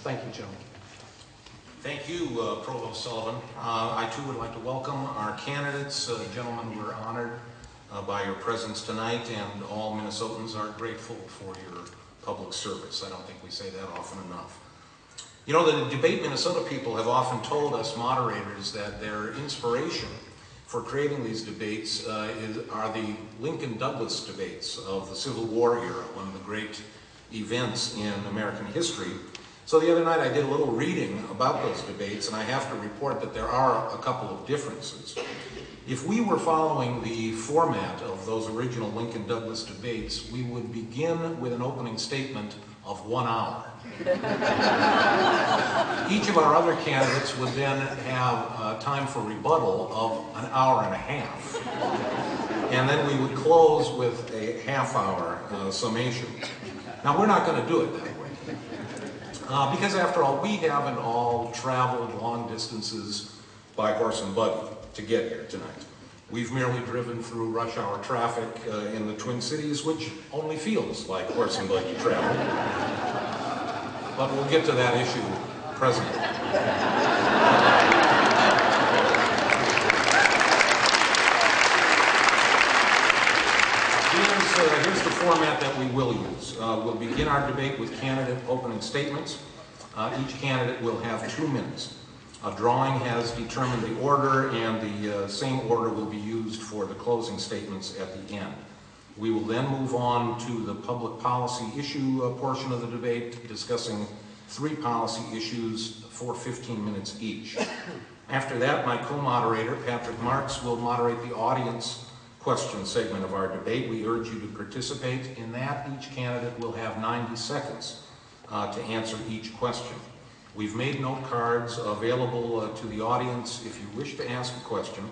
Thank you, gentlemen. Thank you, Provost Sullivan. I too would like to welcome our candidates. Gentlemen, we're honored by your presence tonight, and all Minnesotans are grateful for your public service. I don't think we say that often enough. You know, the Debate Minnesota people have often told us moderators that their inspiration for creating these debates are the Lincoln-Douglas debates of the Civil War era, one of the great events in American history. So the other night I did a little reading about those debates, and I have to report that there are a couple of differences. If we were following the format of those original Lincoln-Douglas debates, we would begin with an opening statement of 1 hour. Each of our other candidates would then have time for rebuttal of 1.5 hours. And then we would close with a half-hour summation. Now, we're not going to do it that way. Because after all, we haven't all traveled long distances by horse and buggy to get here tonight. We've merely driven through rush hour traffic in the Twin Cities, which only feels like horse and buggy travel. But we'll get to that issue presently. Here's the format that we will use. We'll begin our debate with candidate opening statements. Each candidate will have 2 minutes. A drawing has determined the order, and the same order will be used for the closing statements at the end. We will then move on to the public policy issue portion of the debate, discussing 3 policy issues for 15 minutes each. After that, my co-moderator, Patrick Marks, will moderate the audience question segment of our debate. We urge you to participate in that. Each candidate will have 90 seconds to answer each question. We've made note cards available to the audience. If you wish to ask a question,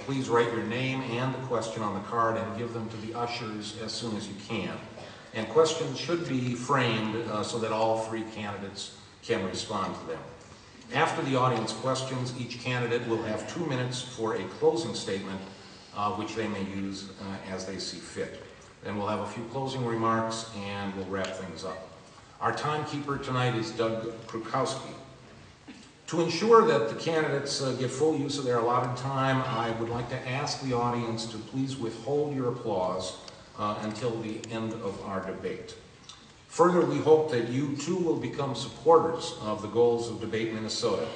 please write your name and the question on the card and give them to the ushers as soon as you can. And questions should be framed so that all 3 candidates can respond to them. After the audience questions, each candidate will have 2 minutes for a closing statement, which they may use as they see fit. Then we'll have a few closing remarks and we'll wrap things up. Our timekeeper tonight is Doug Krukowski. To ensure that the candidates get full use of their allotted time, I would like to ask the audience to please withhold your applause until the end of our debate. Further, we hope that you too will become supporters of the goals of Debate Minnesota,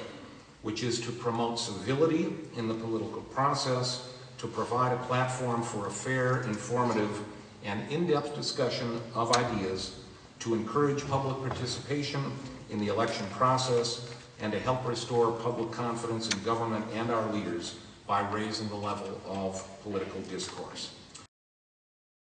which is to promote civility in the political process, to provide a platform for a fair, informative, and in-depth discussion of ideas, to encourage public participation in the election process, and to help restore public confidence in government and our leaders by raising the level of political discourse.